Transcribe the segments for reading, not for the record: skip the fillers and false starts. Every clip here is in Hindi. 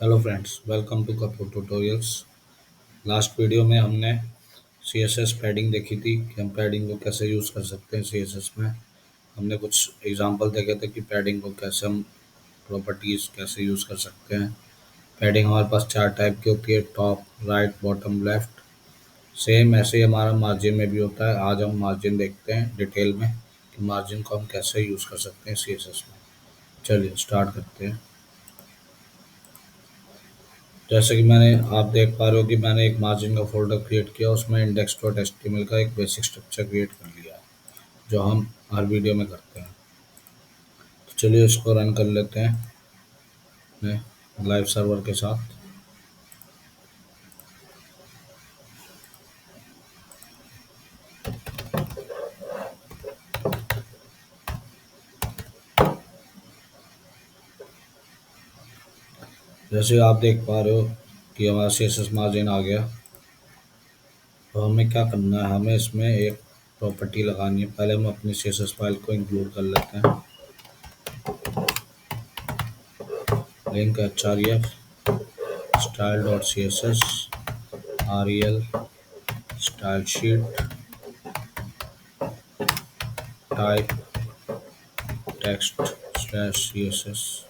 Hello friends, welcome to Kapoor tutorials. Last video में हमने सीएसएस पैडिंग देखी थी कि हम पैडिंग को कैसे यूज़ कर सकते हैं सीएसएस में। हमने कुछ एग्जांपल देखे थे कि पैडिंग को कैसे हम प्रॉपर्टीज़ कैसे यूज़ कर सकते हैं। पैडिंग हमारे पास चार टाइप की होती है: top, right, bottom, left. Same ऐसे ही हमारा मार्जिन में भी होता है। आज हम मार्जिन देखते हैं डिटेल में कि मार्जिन को हम कैसे यूज़ कर सकते हैं सीएसएस में। चलिए स्टार्ट करते हैं। जैसे कि आप देख पा रहे हो कि मैंने एक मार्जिन का फोल्डर क्रिएट किया, उसमें इंडेक्स डॉट एचटीएमएल का एक बेसिक स्ट्रक्चर क्रिएट कर लिया है, जो हम हर वीडियो में करते हैं। तो चलिए इसको रन कर लेते हैं अपने लाइव सर्वर के साथ। जैसे आप देख पा रहे हो कि हमारा सीएसएस मार्जिन आ गया। तो हमें क्या करना है, हमें इसमें एक प्रॉपर्टी लगानी है। पहले हम अपनी सीएसएस फाइल को इंक्लूड कर लेते हैं। Link href style dot C S S rel style sheet type text slash C S S.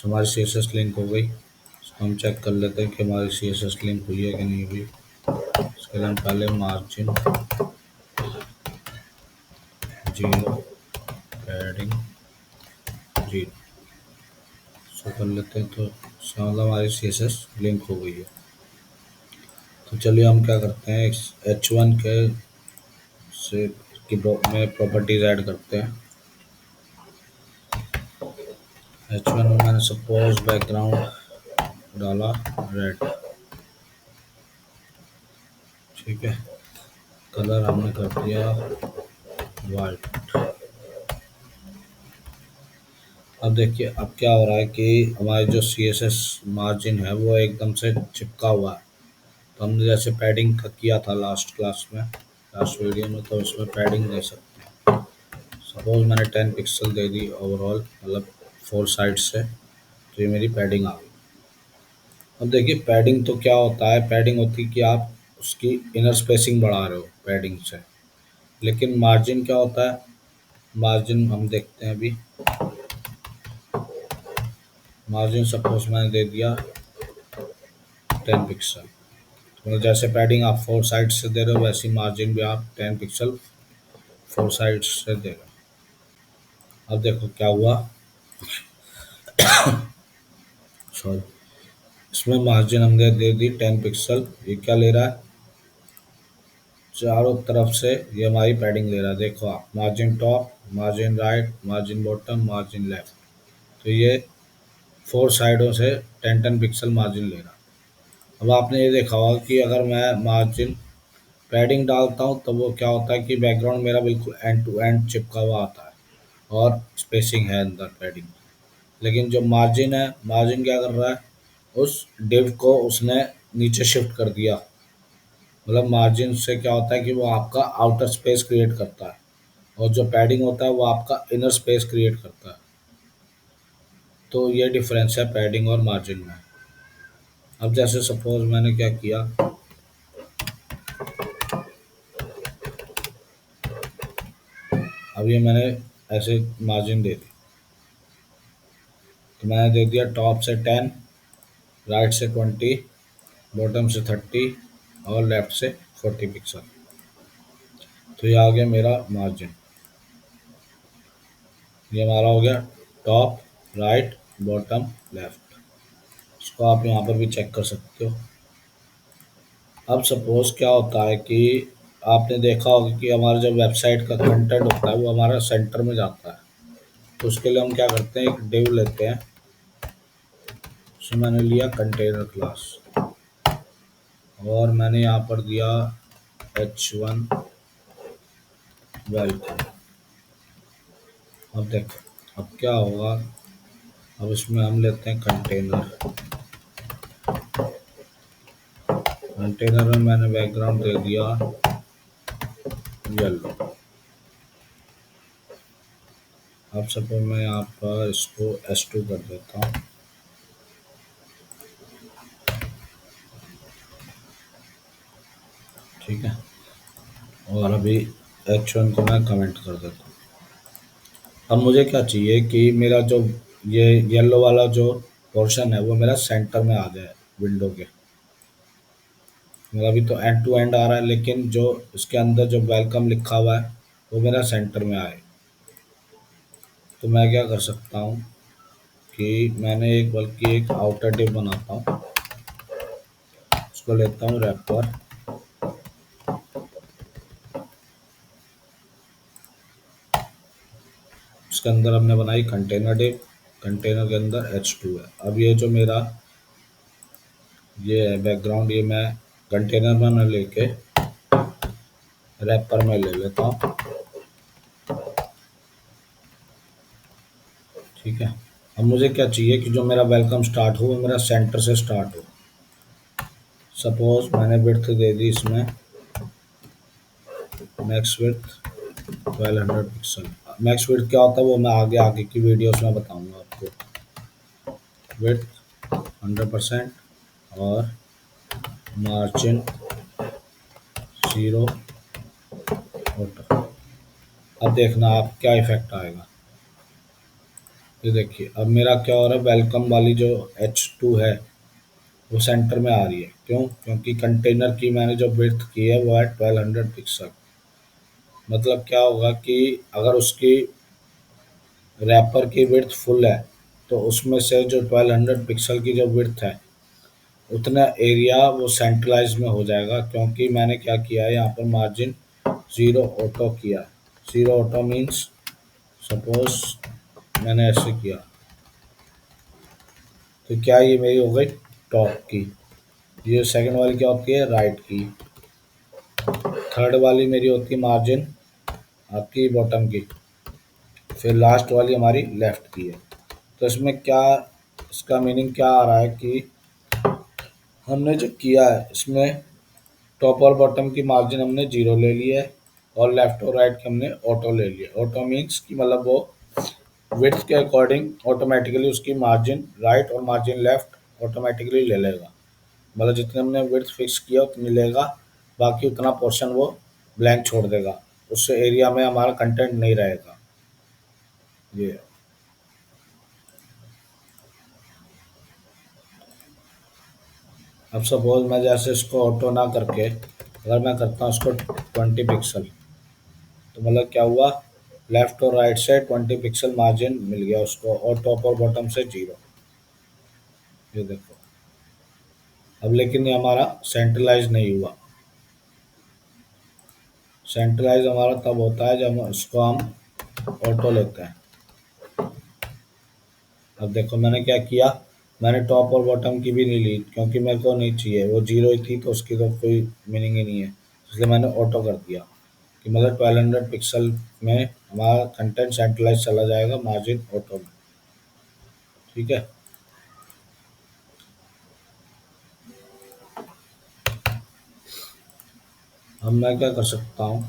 हमारी सी एस एस लिंक हो गई। इसको हम चेक कर लेते हैं कि हमारी सी एस एस लिंक हुई है कि नहीं हुई। इसके लिए हम पहले मार्जिन 0 पैडिंग 0 इसको कर लेते हैं। तो इसका मतलब हमारी सी एस एस लिंक हो गई है। तो चलिए हम क्या करते हैं, इस H1 के से में प्रॉपर्टीज ऐड करते हैं। H1 में मैंने सपोज बैकग्राउंड डाला रेड, ठीक है। कलर हमने कर दिया वाइट। अब देखिए अब क्या हो रहा है कि हमारे जो सी एस एस मार्जिन है वो एकदम से चिपका हुआ है। तो हमने जैसे पैडिंग का किया था लास्ट क्लास में, लास्ट वीडियो में, तो इसमें पैडिंग दे सकते हैं। सपोज मैंने 10 पिक्सल दे दी ओवरऑल, मतलब 4 साइड से। तो ये मेरी पैडिंग आ गई। अब देखिए पैडिंग तो क्या होता है, पैडिंग होती है कि आप उसकी इनर स्पेसिंग बढ़ा रहे हो पैडिंग से। लेकिन मार्जिन क्या होता है, मार्जिन हम देखते हैं अभी। मार्जिन सपोज मैंने दे दिया 10 पिक्सल। मतलब जैसे पैडिंग आप 4 साइड से दे रहे हो, वैसी मार्जिन भी आप 10 पिक्सल 4 साइड से दे रहे हो। अब देखो क्या हुआ, सॉरी, इसमें मार्जिन हमने दे दी 10 पिक्सल। ये क्या ले रहा है, चारों तरफ से ये हमारी पैडिंग ले रहा है। देखो आप, margin top, margin right, margin bottom, margin left. तो ये 4 साइडों से 10 10 पिक्सल मार्जिन ले रहा है। अब आपने ये देखा होगा कि अगर मैं मार्जिन पैडिंग डालता हूँ तो वो क्या होता है कि बैकग्राउंड मेरा बिल्कुल एंड टू एंड चिपका हुआ आता है और स्पेसिंग है अंदर पैडिंग। लेकिन जो मार्जिन है, मार्जिन क्या कर रहा है, उस डिव को उसने नीचे शिफ्ट कर दिया। मतलब मार्जिन से क्या होता है कि वो आपका आउटर स्पेस क्रिएट करता है, और जो पैडिंग होता है वो आपका इनर स्पेस क्रिएट करता है। तो ये डिफरेंस है पैडिंग और मार्जिन में। अब जैसे सपोज मैंने क्या किया, अब ये मैंने ऐसे मार्जिन दे दी। तो मैंने दे दिया टॉप से 10, राइट से 20, बॉटम से 30 और लेफ्ट से 40 पिक्सल। तो ये आ गया मेरा मार्जिन। ये हमारा हो गया टॉप, राइट, बॉटम, लेफ्ट। इसको आप यहाँ पर भी चेक कर सकते हो। अब सपोज क्या होता है कि आपने देखा होगा कि हमारा जो वेबसाइट का कंटेंट होता है वो हमारा सेंटर में जाता है। तो उसके लिए हम क्या करते हैं, एक डिव लेते हैं। उसमें मैंने लिया कंटेनर क्लास, और मैंने यहाँ पर दिया H1 वेलकम। अब देखो अब क्या होगा, अब इसमें हम लेते हैं कंटेनर। कंटेनर में मैंने बैकग्राउंड दे दिया येलो। अब सपोज मैं यहाँ पर इसको S2 कर देता हूँ। ठीक है, और अभी H1 को मैं कमेंट कर देता हूँ। अब मुझे क्या चाहिए कि मेरा जो ये येलो वाला जो पोर्शन है वो मेरा सेंटर में आ जाए विंडो के। मेरा भी तो एंड टू एंड आ रहा है, लेकिन जो इसके अंदर जो वेलकम लिखा हुआ है वो मेरा सेंटर में आए। तो मैं क्या कर सकता हूँ कि मैंने एक बल्कि एक आउटर डिव बनाता हूँ, उसको लेता हूँ रैपर। उसके अंदर हमने बनाई कंटेनर डिव, कंटेनर के अंदर H2 है। अब ये जो मेरा ये है बैकग्राउंड, ये मैं कंटेनर में न लेके रैपर में ले लेता हूँ। ठीक है, अब मुझे क्या चाहिए कि जो मेरा वेलकम स्टार्ट हो वो मेरा सेंटर से स्टार्ट हो। सपोज मैंने विड्थ दे दी इसमें max width 1200 pixel. Max width क्या होता है वो मैं आगे आगे की वीडियोस में बताऊंगा आपको। विड्थ 100% और मार्जिन 0 ऑटो। अब देखना आप क्या इफेक्ट आएगा। ये देखिए अब मेरा क्या हो रहा है, वेलकम वाली जो H2 है वो सेंटर में आ रही है। क्यों? क्योंकि कंटेनर की मैंने जो विड्थ की है वो है 1200 पिक्सल। मतलब क्या होगा कि अगर उसकी रैपर की विड्थ फुल है तो उसमें से जो 1200 पिक्सल की जो विड्थ है उतना एरिया वो सेंट्रलाइज में हो जाएगा। क्योंकि मैंने क्या किया है यहाँ पर मार्जिन 0 ऑटो किया। 0 ऑटो मीन्स सपोज मैंने ऐसे किया तो क्या ये मेरी हो गई टॉप की। ये सेकंड वाली क्या होती है, राइट की। थर्ड वाली मेरी होती है मार्जिन आपकी बॉटम की। फिर लास्ट वाली हमारी लेफ्ट की है। तो इसमें क्या, इसका मीनिंग क्या आ रहा है कि हमने जो किया है इसमें टॉप और बॉटम की मार्जिन हमने 0 ले ली है और लेफ्ट और राइट की हमने ऑटो ले लिया। ऑटो मीन्स कि मतलब वो विड्थ के अकॉर्डिंग ऑटोमेटिकली उसकी मार्जिन राइट और मार्जिन लेफ्ट ऑटोमेटिकली ले लेगा। मतलब जितने हमने विड्थ फिक्स किया उतनी लेगा, बाकी उतना पोर्शन वो ब्लैंक छोड़ देगा। उस एरिया में हमारा कंटेंट नहीं रहेगा। ये अब सपोज मैं जैसे इसको ऑटो ना करके अगर मैं करता हूँ इसको 20 पिक्सल, तो मतलब क्या हुआ, लेफ्ट और राइट से 20 पिक्सल मार्जिन मिल गया उसको और टॉप और बॉटम से 0। ये देखो अब, लेकिन ये हमारा सेंट्रलाइज नहीं हुआ। सेंट्रलाइज हमारा तब होता है जब इसको हम ऑटो लेते हैं। अब देखो मैंने क्या किया, मैंने टॉप और बॉटम की भी नहीं ली क्योंकि मेरे को नहीं चाहिए, वो 0 ही थी तो उसकी तो कोई मीनिंग ही नहीं है। इसलिए मैंने ऑटो कर दिया कि मतलब 1200 पिक्सल में हमारा कंटेंट सेंट्रलाइज चला जाएगा मार्जिन ऑटो में। ठीक है, अब मैं क्या कर सकता हूँ,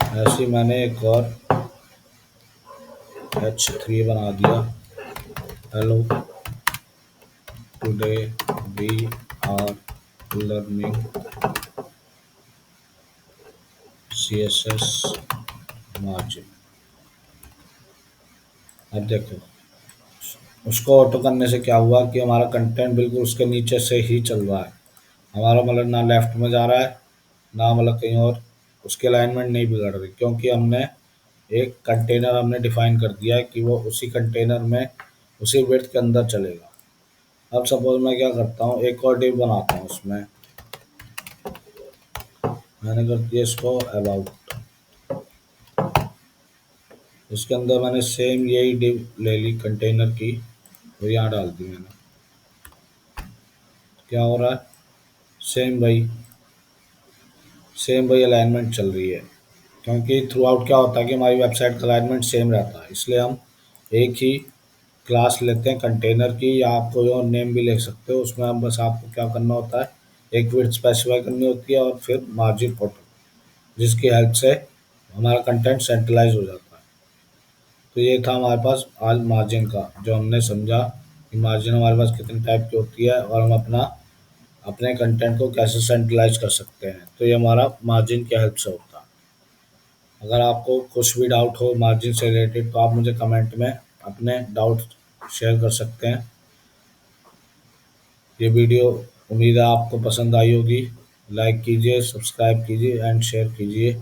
ऐसे ही मैंने एक और H3 बना दिया। Hello, today we are learning CSS margin. अब देखो उसको ऑटो करने से क्या हुआ कि हमारा कंटेंट बिल्कुल उसके नीचे से ही चल रहा है। हमारा मतलब ना लेफ्ट में जा रहा है ना मतलब कहीं और, उसकी अलाइनमेंट नहीं बिगड़ रही क्योंकि हमने एक कंटेनर हमने डिफाइन कर दिया है कि वो उसी कंटेनर में उसी विड्थ के अंदर चलेगा। अब सपोज मैं क्या करता हूँ, एक और डिव बनाता हूँ उसमें। मैंने कर दिया इसको अबाउट। इसके अंदर मैंने सेम यही डिव ले ली कंटेनर की और यहाँ डाल दी मैंने। क्या हो रहा है, सेम भाई सेम वही अलाइनमेंट चल रही है। क्योंकि थ्रू आउट क्या होता है कि हमारी वेबसाइट का अलाइनमेंट सेम रहता है, इसलिए हम एक ही क्लास लेते हैं कंटेनर की, या आप कोई और नेम भी ले सकते हो। उसमें हम बस आपको क्या करना होता है, एक विड्थ स्पेसिफाई करनी होती है और फिर मार्जिन ऑटो, जिसकी हेल्प से हमारा कंटेंट सेंट्रलाइज हो जाता है। तो ये था हमारे पास आज मार्जिन का, जो हमने समझा कि मार्जिन हमारे पास कितने टाइप की होती है और हम अपने कंटेंट को कैसे सेंट्रलाइज कर सकते हैं। तो ये हमारा मार्जिन की हेल्प से होता है। अगर आपको कुछ भी डाउट हो मार्जिन से रिलेटेड तो आप मुझे कमेंट में अपने डाउट शेयर कर सकते हैं। ये वीडियो उम्मीद है आपको पसंद आई होगी। लाइक कीजिए, सब्सक्राइब कीजिए एंड शेयर कीजिए।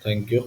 Thank you.